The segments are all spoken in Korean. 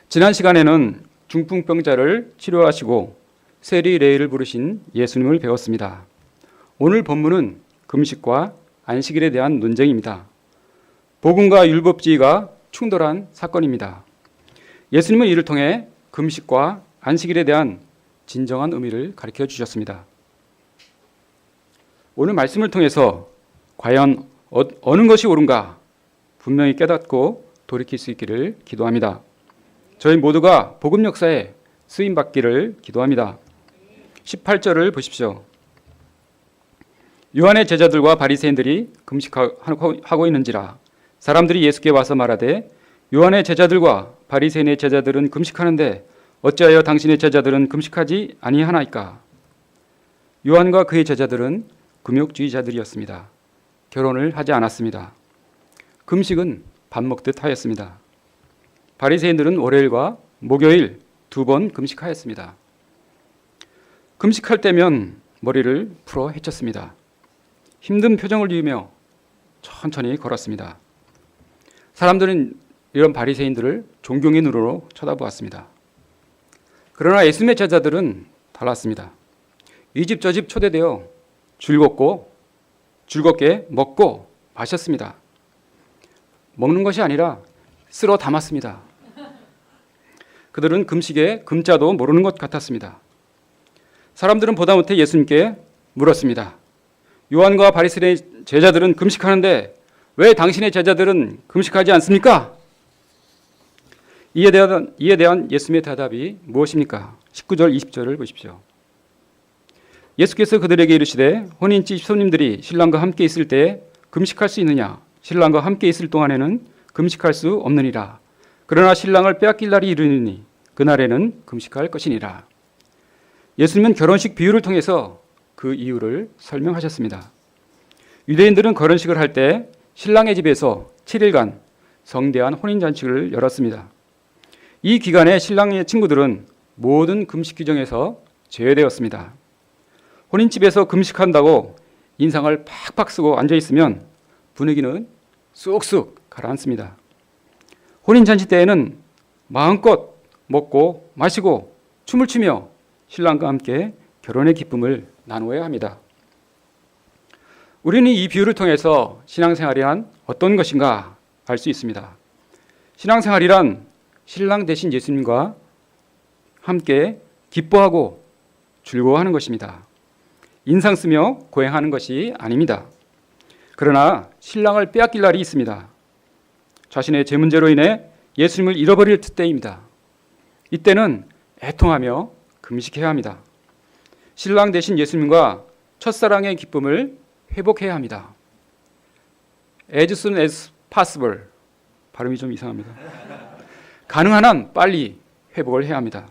지난 시간에는 중풍병자를 치료하시고 세리레이를 부르신 예수님을 배웠습니다. 오늘 본문은 금식과 안식일에 대한 논쟁입니다. 복음과 율법주의가 충돌한 사건입니다. 예수님은 이를 통해 금식과 안식일에 대한 진정한 의미를 가르쳐 주셨습니다. 오늘 말씀을 통해서 과연 어느 것이 옳은가 분명히 깨닫고 돌이킬 수 있기를 기도합니다. 저희 모두가 복음 역사에 쓰임받기를 기도합니다. 18절을 보십시오. 요한의 제자들과 바리새인들이 금식하고 있는지라 사람들이 예수께 와서 말하되 요한의 제자들과 바리새인의 제자들은 금식하는데 어찌하여 당신의 제자들은 금식하지 아니하나이까? 요한과 그의 제자들은 금욕주의자들이었습니다. 결혼을 하지 않았습니다. 금식은 밥 먹듯 하였습니다. 바리새인들은 월요일과 목요일 2번 금식하였습니다. 금식할 때면 머리를 풀어 헤쳤습니다. 힘든 표정을 지으며 천천히 걸었습니다. 사람들은 이런 바리새인들을 존경의 눈으로 쳐다보았습니다. 그러나 예수님의 제자들은 달랐습니다. 이 집 저 집 초대되어 즐겁게 먹고 마셨습니다. 먹는 것이 아니라 쓸어 담았습니다. 그들은 금식의 금자도 모르는 것 같았습니다. 사람들은 보다 못해 예수님께 물었습니다. 요한과 바리새인의 제자들은 금식하는데 왜 당신의 제자들은 금식하지 않습니까? 이에 대한 예수님의 대답이 무엇입니까? 19절 20절을 보십시오. 예수께서 그들에게 이르시되 혼인집 손님들이 신랑과 함께 있을 때 금식할 수 있느냐? 신랑과 함께 있을 동안에는 금식할 수 없느니라. 그러나 신랑을 빼앗길 날이 이르니 그날에는 금식할 것이니라. 예수님은 결혼식 비유를 통해서 그 이유를 설명하셨습니다. 유대인들은 결혼식을 할 때 신랑의 집에서 7일간 성대한 혼인잔치를 열었습니다. 이 기간에 신랑의 친구들은 모든 금식 규정에서 제외되었습니다. 혼인집에서 금식한다고 인상을 팍팍 쓰고 앉아있으면 분위기는 쑥쑥 가라앉습니다. 혼인잔치 때에는 마음껏 먹고 마시고 춤을 추며 신랑과 함께 결혼의 기쁨을 나누어야 합니다. 우리는 이 비유를 통해서 신앙생활이란 어떤 것인가 알 수 있습니다. 신앙생활이란 신랑 대신 예수님과 함께 기뻐하고 즐거워하는 것입니다. 인상 쓰며 고행하는 것이 아닙니다. 그러나 신랑을 빼앗길 날이 있습니다. 자신의 죄 문제로 인해 예수님을 잃어버릴 때입니다. 이때는 애통하며 금식해야 합니다. 신랑 대신 예수님과 첫사랑의 기쁨을 회복해야 합니다. As soon as possible. 발음이 좀 이상합니다. 가능한 한 빨리 회복을 해야 합니다.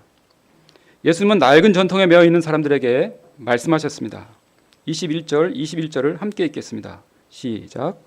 예수님은 낡은 전통에 매여 있는 사람들에게 말씀하셨습니다. 21절을 함께 읽겠습니다. 시작.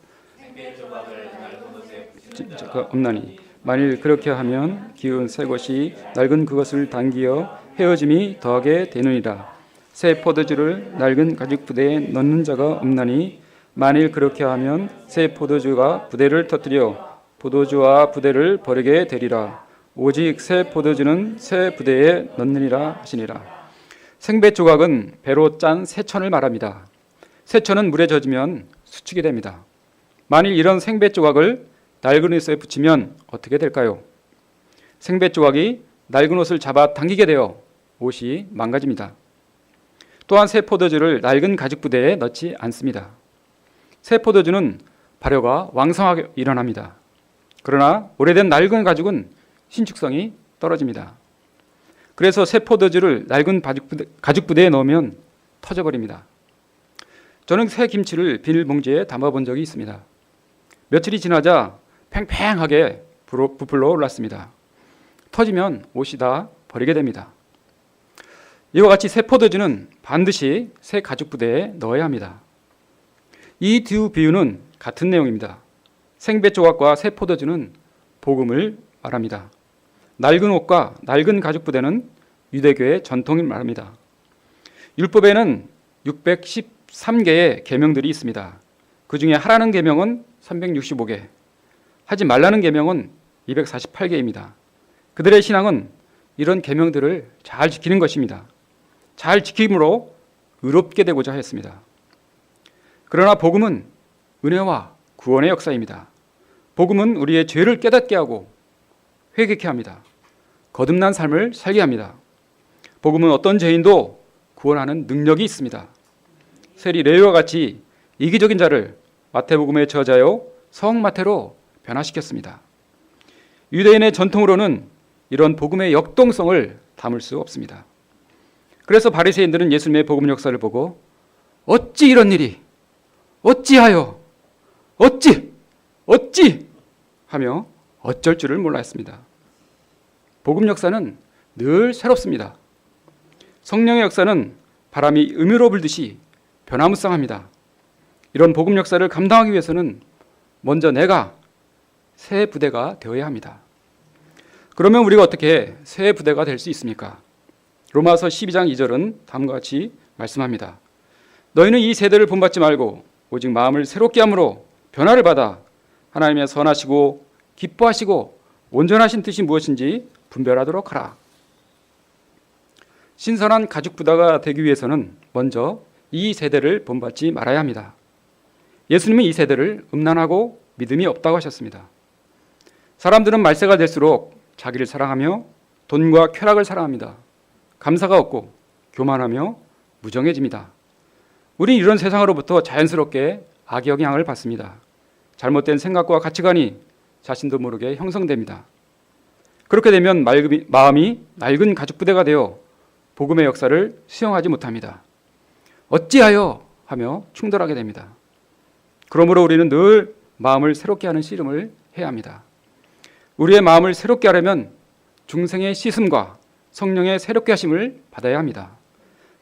없나니 만일 그렇게 하면 기운 새 것이 낡은 그것을 당기어 헤어짐이 더하게 되느니라. 새 포도주를 낡은 가죽 부대에 넣는 자가 없나니 만일 그렇게 하면 새 포도주가 부대를 터뜨려 포도주와 부대를 버리게 되리라. 오직 새 포도주는 새 부대에 넣느니라 하시니라. 생배 조각은 배로 짠 새천을 말합니다. 새천은 물에 젖으면 수축이 됩니다. 만일 이런 생배 조각을 낡은 옷에 붙이면 어떻게 될까요? 생배 조각이 낡은 옷을 잡아 당기게 되어 옷이 망가집니다. 또한 새 포도주를 낡은 가죽 부대에 넣지 않습니다. 새 포도주는 발효가 왕성하게 일어납니다. 그러나 오래된 낡은 가죽은 신축성이 떨어집니다. 그래서 새 포도주를 낡은 가죽 부대에 넣으면 터져버립니다. 저는 새 김치를 비닐봉지에 담아본 적이 있습니다. 며칠이 지나자 팽팽하게 부풀러 올랐습니다. 터지면 옷이 다 버리게 됩니다. 이와 같이 새 포도주는 반드시 새 가죽 부대에 넣어야 합니다. 이 두 비유는 같은 내용입니다. 생배 조각과 새 포도주는 복음을 말합니다. 낡은 옷과 낡은 가죽 부대는 유대교의 전통을 말합니다. 율법에는 613개의 계명들이 있습니다. 그 중에 하라는 계명은 365개, 하지 말라는 계명은 248개입니다. 그들의 신앙은 이런 계명들을 잘 지키는 것입니다. 잘 지킴으로 의롭게 되고자 했습니다. 그러나 복음은 은혜와 구원의 역사입니다. 복음은 우리의 죄를 깨닫게 하고 회개케 합니다. 거듭난 삶을 살게 합니다. 복음은 어떤 죄인도 구원하는 능력이 있습니다. 세리 레위와 같이 이기적인 자를 마태복음의 저자요 성 마태로 변화시켰습니다. 유대인의 전통으로는 이런 복음의 역동성을 담을 수 없습니다. 그래서 바리새인들은 예수님의 복음 역사를 보고 어찌 이런 일이 어찌하여 어찌 하며 어쩔 줄을 몰라 했습니다. 복음 역사는 늘 새롭습니다. 성령의 역사는 바람이 음유로 불듯이 변화무쌍합니다. 이런 복음 역사를 감당하기 위해서는 먼저 내가 새 부대가 되어야 합니다. 그러면 우리가 어떻게 새 부대가 될 수 있습니까? 로마서 12장 2절은 다음과 같이 말씀합니다. 너희는 이 세대를 본받지 말고 오직 마음을 새롭게 함으로 변화를 받아 하나님의 선하시고 기뻐하시고 온전하신 뜻이 무엇인지 분별하도록 하라. 신선한 가죽 부대가 되기 위해서는 먼저 이 세대를 본받지 말아야 합니다. 예수님은 이 세대를 음란하고 믿음이 없다고 하셨습니다. 사람들은 말세가 될수록 자기를 사랑하며 돈과 쾌락을 사랑합니다. 감사가 없고 교만하며 무정해집니다. 우리 이런 세상으로부터 자연스럽게 악의 영향을 받습니다. 잘못된 생각과 가치관이 자신도 모르게 형성됩니다. 그렇게 되면 마음이 낡은 가죽부대가 되어 복음의 역사를 수용하지 못합니다. 어찌하여 하며 충돌하게 됩니다. 그러므로 우리는 늘 마음을 새롭게 하는 씨름을 해야 합니다. 우리의 마음을 새롭게 하려면 중생의 씻음과 성령의 새롭게 하심을 받아야 합니다.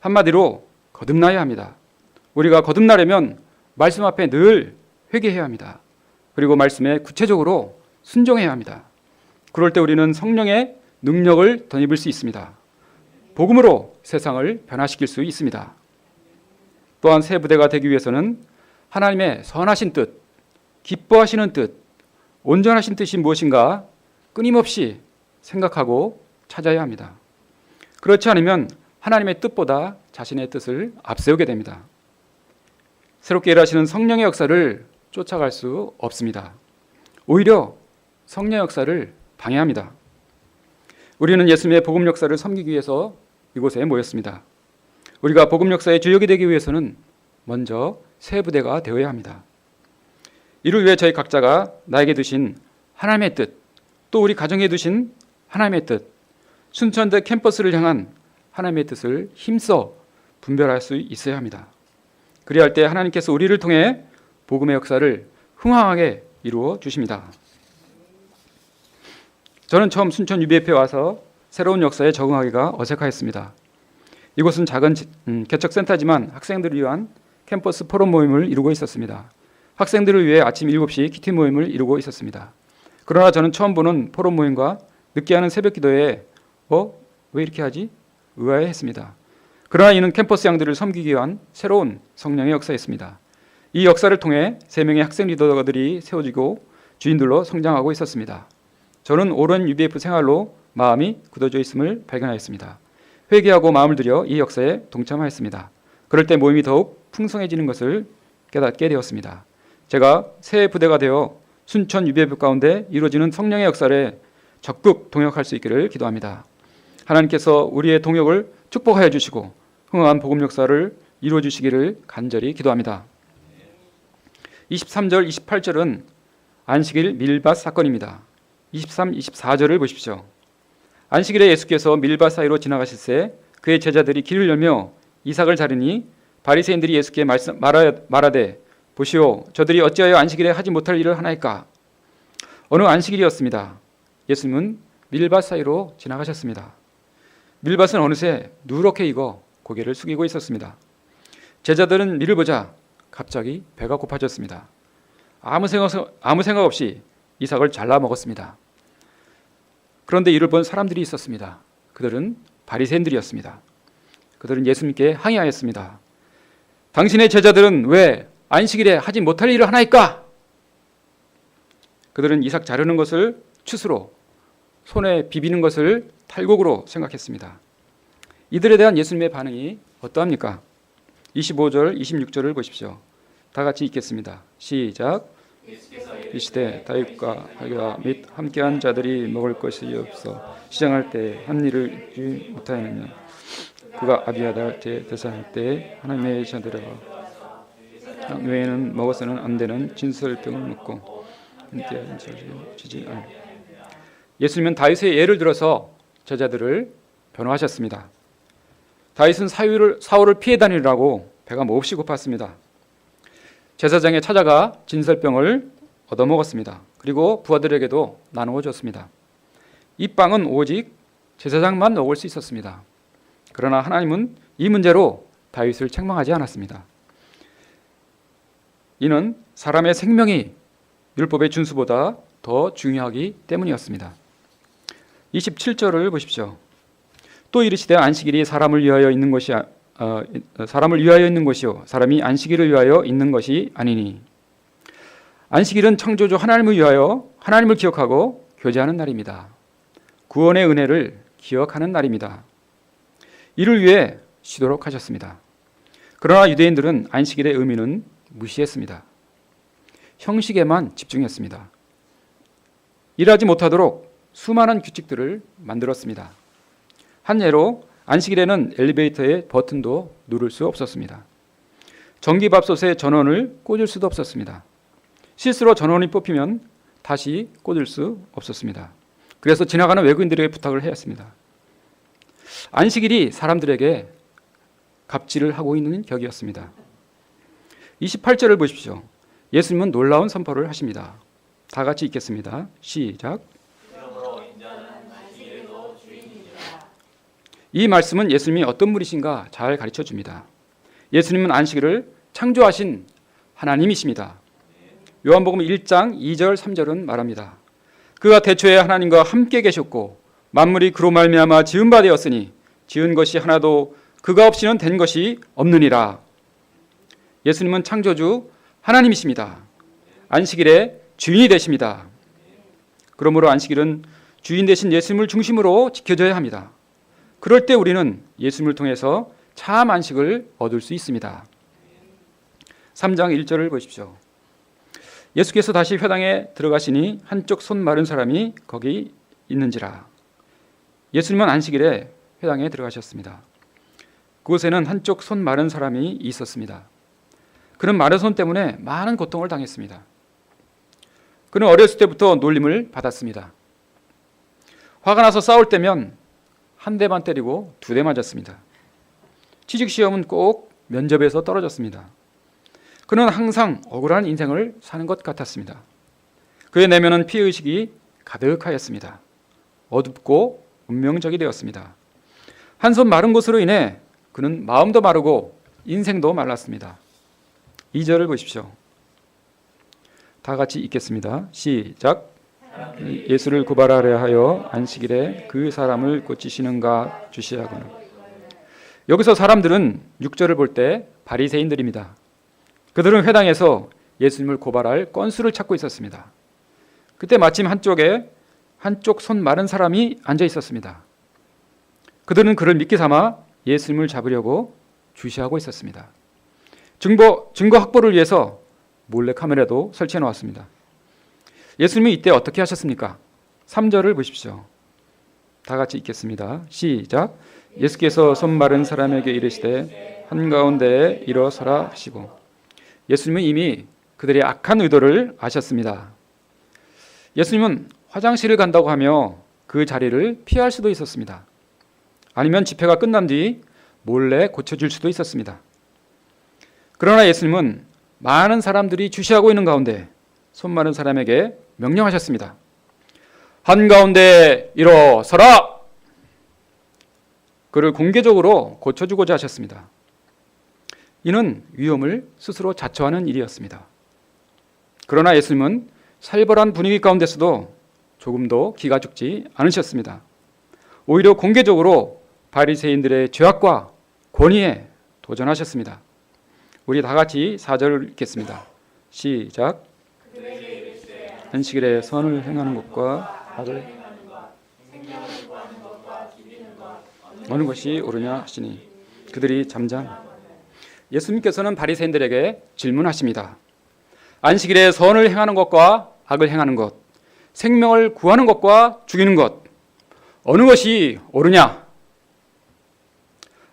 한마디로 거듭나야 합니다. 우리가 거듭나려면 말씀 앞에 늘 회개해야 합니다. 그리고 말씀에 구체적으로 순종해야 합니다. 그럴 때 우리는 성령의 능력을 덧입을 수 있습니다. 복음으로 세상을 변화시킬 수 있습니다. 또한 새 부대가 되기 위해서는 하나님의 선하신 뜻, 기뻐하시는 뜻, 온전하신 뜻이 무엇인가 끊임없이 생각하고 찾아야 합니다. 그렇지 않으면 하나님의 뜻보다 자신의 뜻을 앞세우게 됩니다. 새롭게 일하시는 성령의 역사를 쫓아갈 수 없습니다. 오히려 성령 역사를 방해합니다. 우리는 예수님의 복음 역사를 섬기기 위해서 이곳에 모였습니다. 우리가 복음 역사의 주역이 되기 위해서는 먼저 새 부대가 되어야 합니다. 이를 위해 저희 각자가 나에게 두신 하나님의 뜻, 또 우리 가정에 두신 하나님의 뜻, 순천대 캠퍼스를 향한 하나님의 뜻을 힘써 분별할 수 있어야 합니다. 그리야 할 때 하나님께서 우리를 통해 복음의 역사를 흥황하게 이루어 주십니다. 저는 처음 순천 UBF에 와서 새로운 역사에 적응하기가 어색하였습니다. 이곳은 작은 개척센터지만 학생들을 위한 캠퍼스 포럼 모임을 이루고 있었습니다. 학생들을 위해 아침 7시 키티 모임을 이루고 있었습니다. 그러나 저는 처음 보는 포럼 모임과 늦게 하는 새벽 기도에 왜 이렇게 하지? 의아해했습니다. 그러나 이는 캠퍼스 양들을 섬기기 위한 새로운 성령의 역사였습니다. 이 역사를 통해 3명의 학생 리더들이 세워지고 주인들로 성장하고 있었습니다. 저는 오랜 UBF 생활로 마음이 굳어져 있음을 발견하였습니다. 회개하고 마음을 들여 이 역사에 동참하였습니다. 그럴 때 모임이 더욱 풍성해지는 것을 깨닫게 되었습니다. 제가 새 부대가 되어 순천 UBF 가운데 이루어지는 성령의 역사에 적극 동역할 수 있기를 기도합니다. 하나님께서 우리의 동역을 축복하여 주시고 흥황한 복음 역사를 이루어 주시기를 간절히 기도합니다. 23절, 28절은 안식일 밀밭 사건입니다. 23, 24절을 보십시오. 안식일에 예수께서 밀밭 사이로 지나가실 새 그의 제자들이 길을 열며 이삭을 자르니 바리새인들이 예수께 말하되 보시오 저들이 어찌하여 안식일에 하지 못할 일을 하나이까. 어느 안식일이었습니다. 예수님은 밀밭 사이로 지나가셨습니다. 밀밭은 어느새 누렇게 익어 고개를 숙이고 있었습니다. 제자들은 밀을 보자 갑자기 배가 고파졌습니다. 아무 생각 없이 이삭을 잘라 먹었습니다. 그런데 이를 본 사람들이 있었습니다. 그들은 바리새인들이었습니다. 그들은 예수님께 항의하였습니다. 당신의 제자들은 왜 안식일에 하지 못할 일을 하나이까? 그들은 이삭 자르는 것을 추수로 손에 비비는 것을 탈곡으로 생각했습니다. 이들에 대한 예수님의 반응이 어떠합니까? 25절, 26절을 보십시오. 다 같이 읽겠습니다. 시작. 이시되 다윗과 하기와 및 함께한 자들이 먹을 것이 없어 시장할 때 한 일을 잊지 못하였느냐. 그가 아비아달 대사할 때 하나님의 자들아 외에는 먹어서는 안 되는 진설병을 먹고 함께한 자들이 지지 않. 예수님은 다윗의 예를 들어서 제자들을 변호하셨습니다. 다윗은 사울을 피해 다니느라고 배가 몹시 고팠습니다. 제사장에 찾아가 진설병을 얻어먹었습니다. 그리고 부하들에게도 나누어 줬습니다. 이 빵은 오직 제사장만 먹을 수 있었습니다. 그러나 하나님은 이 문제로 다윗을 책망하지 않았습니다. 이는 사람의 생명이 율법의 준수보다 더 중요하기 때문이었습니다. 27절을 보십시오. 또 이르시되 안식일이 사람을 위하여 있는 것이요 사람이 안식일을 위하여 있는 것이 아니니. 안식일은 창조주 하나님을 위하여 하나님을 기억하고 교제하는 날입니다. 구원의 은혜를 기억하는 날입니다. 이를 위해 쉬도록 하셨습니다. 그러나 유대인들은 안식일의 의미는 무시했습니다. 형식에만 집중했습니다. 일하지 못하도록 수많은 규칙들을 만들었습니다. 한 예로 안식일에는 엘리베이터의 버튼도 누를 수 없었습니다. 전기밥솥에 전원을 꽂을 수도 없었습니다. 실수로 전원이 뽑히면 다시 꽂을 수 없었습니다. 그래서 지나가는 외국인들에게 부탁을 해야 했습니다. 안식일이 사람들에게 갑질을 하고 있는 격이었습니다. 28절을 보십시오. 예수님은 놀라운 선포를 하십니다. 다 같이 읽겠습니다. 시작. 이 말씀은 예수님이 어떤 분이신가 잘 가르쳐 줍니다. 예수님은 안식일을 창조하신 하나님이십니다. 요한복음 1장 2절 3절은 말합니다. 그가 태초에 하나님과 함께 계셨고 만물이 그로 말미암아 지은 바 되었으니 지은 것이 하나도 그가 없이는 된 것이 없느니라. 예수님은 창조주 하나님이십니다. 안식일의 주인이 되십니다. 그러므로 안식일은 주인 되신 예수님을 중심으로 지켜져야 합니다. 그럴 때 우리는 예수님을 통해서 참 안식을 얻을 수 있습니다. 3장 1절을 보십시오. 예수께서 다시 회당에 들어가시니 한쪽 손 마른 사람이 거기 있는지라. 예수님은 안식일에 회당에 들어가셨습니다. 그곳에는 한쪽 손 마른 사람이 있었습니다. 그는 마른 손 때문에 많은 고통을 당했습니다. 그는 어렸을 때부터 놀림을 받았습니다. 화가 나서 싸울 때면 한 대만 때리고 2대 맞았습니다. 취직시험은 꼭 면접에서 떨어졌습니다. 그는 항상 억울한 인생을 사는 것 같았습니다. 그의 내면은 피해의식이 가득하였습니다. 어둡고 운명적이 되었습니다. 한 손 마른 것으로 인해 그는 마음도 마르고 인생도 말랐습니다. 2절을 보십시오. 다 같이 읽겠습니다. 시작. 예수를 고발하려 하여 안식일에 그 사람을 고치시는가 주시하거나. 여기서 사람들은 6절을 볼 때 바리새인들입니다. 그들은 회당에서 예수님을 고발할 건수를 찾고 있었습니다. 그때 마침 한쪽에 한쪽 손 마른 사람이 앉아 있었습니다. 그들은 그를 미끼 삼아 예수님을 잡으려고 주시하고 있었습니다. 증거 확보를 위해서 몰래 카메라도 설치해 놓았습니다. 예수님이 이때 어떻게 하셨습니까? 3절을 보십시오. 다 같이 읽겠습니다. 시작. 예수께서 손 마른 사람에게 이르시되 한가운데에 일어서라 하시고. 예수님은 이미 그들의 악한 의도를 아셨습니다. 예수님은 화장실을 간다고 하며 그 자리를 피할 수도 있었습니다. 아니면 집회가 끝난 뒤 몰래 고쳐줄 수도 있었습니다. 그러나 예수님은 많은 사람들이 주시하고 있는 가운데 손 마른 사람에게 명령하셨습니다. 한가운데 일어서라! 그를 공개적으로 고쳐주고자 하셨습니다. 이는 위험을 스스로 자처하는 일이었습니다. 그러나 예수님은 살벌한 분위기 가운데서도 조금도 기가 죽지 않으셨습니다. 오히려 공개적으로 바리새인들의 죄악과 권위에 도전하셨습니다. 우리 다 같이 4절을 읽겠습니다. 시작. 안식일에 선을 행하는 것과 악을 어느 것이 옳으냐 하시니 그들이 잠잠. 예수님께서는 바리새인들에게 질문하십니다. 안식일에 선을 행하는 것과 악을 행하는 것, 생명을 구하는 것과 죽이는 것, 어느 것이 옳으냐?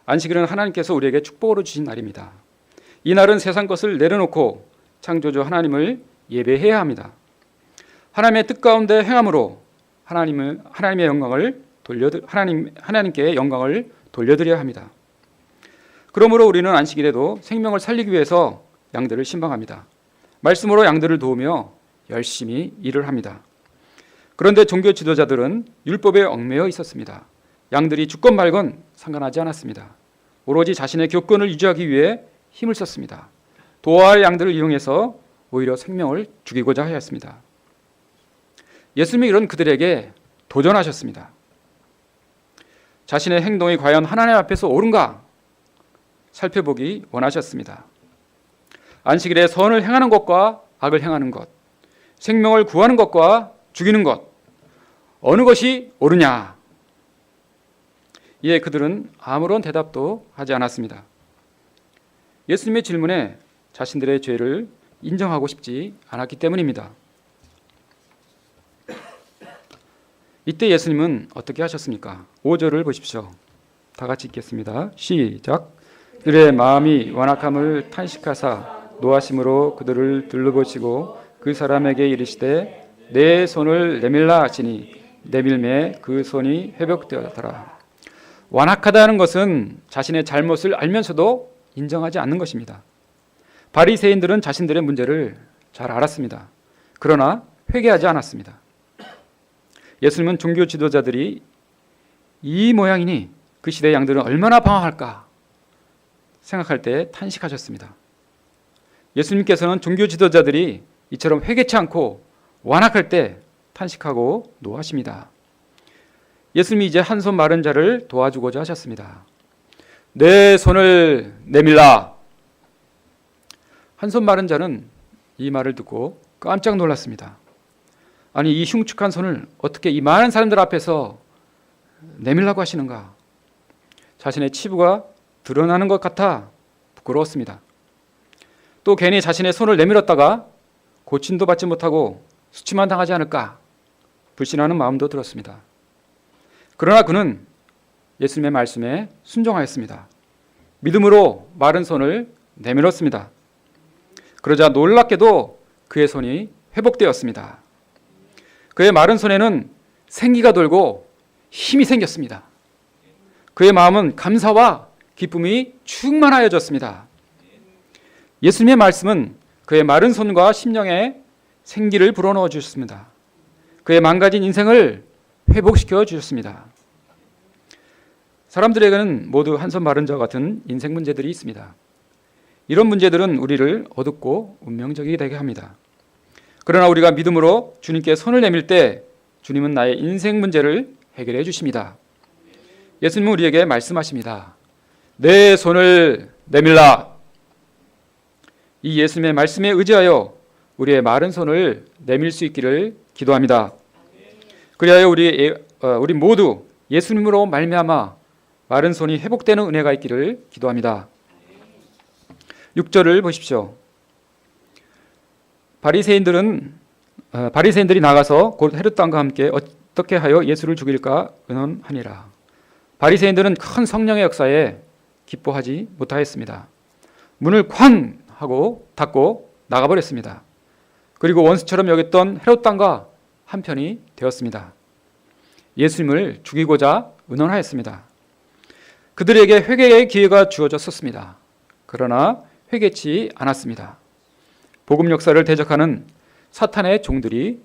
안식일은 하나님께서 우리에게 축복으로 주신 날입니다. 이 날은 세상 것을 내려놓고 창조주 하나님을 예배해야 합니다. 하나님의 뜻 가운데 행함으로 하나님의 영광을 하나님께 영광을 돌려드려야 합니다. 그러므로 우리는 안식일에도 생명을 살리기 위해서 양들을 신방합니다. 말씀으로 양들을 도우며 열심히 일을 합니다. 그런데 종교 지도자들은 율법에 얽매여 있었습니다. 양들이 죽건 말건 상관하지 않았습니다. 오로지 자신의 교권을 유지하기 위해 힘을 썼습니다. 도와야 할 양들을 이용해서 오히려 생명을 죽이고자 하였습니다. 예수님이 이런 그들에게 도전하셨습니다. 자신의 행동이 과연 하나님 앞에서 옳은가 살펴보기 원하셨습니다. 안식일에 선을 행하는 것과 악을 행하는 것, 생명을 구하는 것과 죽이는 것, 어느 것이 옳으냐? 이에 그들은 아무런 대답도 하지 않았습니다. 예수님의 질문에 자신들의 죄를 인정하고 싶지 않았기 때문입니다. 이때 예수님은 어떻게 하셨습니까? 5절을 보십시오. 다 같이 읽겠습니다. 시작. 그들의 마음이 완악함을 탄식하사 노하심으로 그들을 둘러보시고 그 사람에게 이르시되 내 손을 내밀라 하시니 내밀매 그 손이 회복되었더라. 완악하다는 것은 자신의 잘못을 알면서도 인정하지 않는 것입니다. 바리새인들은 자신들의 문제를 잘 알았습니다. 그러나 회개하지 않았습니다. 예수님은 종교 지도자들이 이 모양이니 그 시대의 양들은 얼마나 방황할까 생각할 때 탄식하셨습니다. 예수님께서는 종교 지도자들이 이처럼 회개치 않고 완악할 때 탄식하고 노하십니다. 예수님이 이제 한 손 마른 자를 도와주고자 하셨습니다. 내 손을 내밀라. 한 손 마른 자는 이 말을 듣고 깜짝 놀랐습니다. 아니, 이 흉측한 손을 어떻게 이 많은 사람들 앞에서 내밀라고 하시는가? 자신의 치부가 드러나는 것 같아 부끄러웠습니다. 또 괜히 자신의 손을 내밀었다가 고침도 받지 못하고 수치만 당하지 않을까 불신하는 마음도 들었습니다. 그러나 그는 예수님의 말씀에 순종하였습니다. 믿음으로 마른 손을 내밀었습니다. 그러자 놀랍게도 그의 손이 회복되었습니다. 그의 마른 손에는 생기가 돌고 힘이 생겼습니다. 그의 마음은 감사와 기쁨이 충만하여졌습니다. 예수님의 말씀은 그의 마른 손과 심령에 생기를 불어넣어 주셨습니다. 그의 망가진 인생을 회복시켜 주셨습니다. 사람들에게는 모두 한 손 마른 자와 같은 인생 문제들이 있습니다. 이런 문제들은 우리를 어둡고 운명적이게 되게 합니다. 그러나 우리가 믿음으로 주님께 손을 내밀 때 주님은 나의 인생 문제를 해결해 주십니다. 예수님은 우리에게 말씀하십니다. 내 손을 내밀라. 이 예수님의 말씀에 의지하여 우리의 마른 손을 내밀 수 있기를 기도합니다. 그리하여 우리 모두 예수님으로 말미암아 마른 손이 회복되는 은혜가 있기를 기도합니다. 6절을 보십시오. 바리새인들이 나가서 곧 헤롯 왕과 함께 어떻게 하여 예수를 죽일까 의논하니라. 바리새인들은 큰 성령의 역사에 기뻐하지 못하였습니다. 문을 쾅 하고 닫고 나가버렸습니다. 그리고 원수처럼 여겼던 헤롯 왕과 한편이 되었습니다. 예수님을 죽이고자 의논하였습니다. 그들에게 회개의 기회가 주어졌었습니다. 그러나 회개치 않았습니다. 복음 역사를 대적하는 사탄의 종들이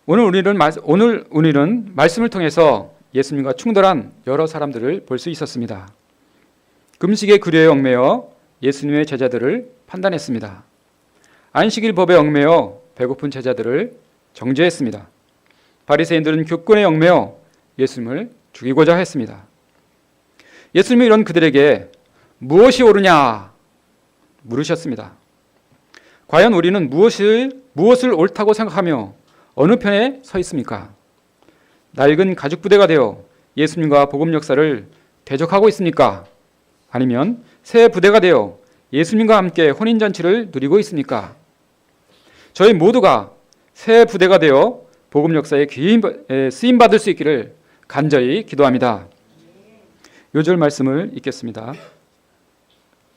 오늘 우리는 말씀을 통해서 예수님과 충돌한 여러 사람들을 볼 수 있었습니다. 금식의 규례에 얽매여 예수님의 제자들을 판단했습니다. 안식일 법에 얽매여 배고픈 제자들을 정죄했습니다. 바리새인들은 교권에 얽매여 예수님을 죽이고자 했습니다. 예수님이 이런 그들에게 무엇이 옳으냐 물으셨습니다. 과연 우리는 무엇을 옳다고 생각하며 어느 편에 서 있습니까? 낡은 가죽 부대가 되어 예수님과 복음 역사를 대적하고 있습니까? 아니면 새 부대가 되어 예수님과 함께 혼인잔치를 누리고 있습니까? 저희 모두가 새 부대가 되어 복음 역사에 쓰임받을 수 있기를 간절히 기도합니다. 요절 말씀을 읽겠습니다.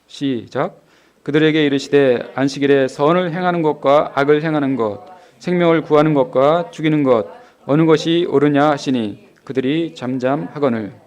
시작. 그들에게 이르시되 안식일에 선을 행하는 것과 악을 행하는 것, 생명을 구하는 것과 죽이는 것 어느 것이 옳으냐 하시니 그들이 잠잠하거늘.